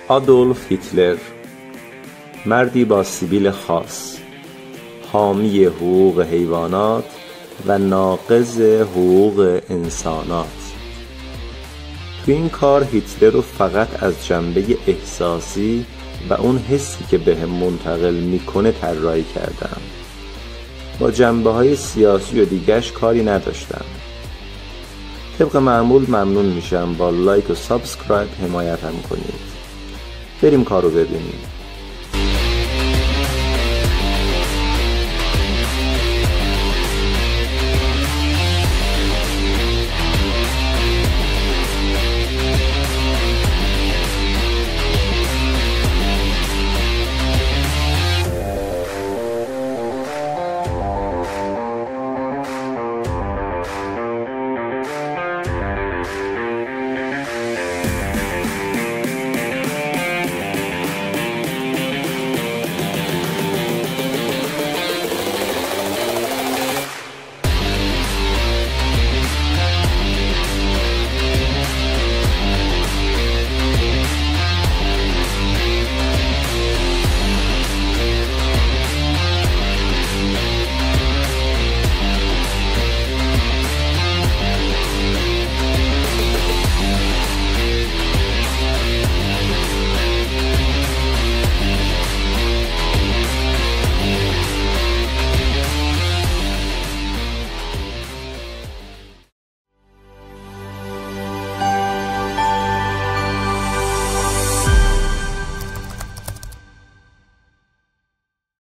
آدولف هیتلر، مردی با سیبیل خاص، حامی حقوق حیوانات و ناقض حقوق انسانات. تو این کار هیتلر رو فقط از جنبه احساسی و اون حسی که بهم منتقل میکنه طراحی کردم. با جنبه‌های سیاسی و دیگه‌اش کاری نداشتم. طبق معمول ممنون میشم با لایک و سابسکرایب حمایتم کنید. بریم کارو ببینیم.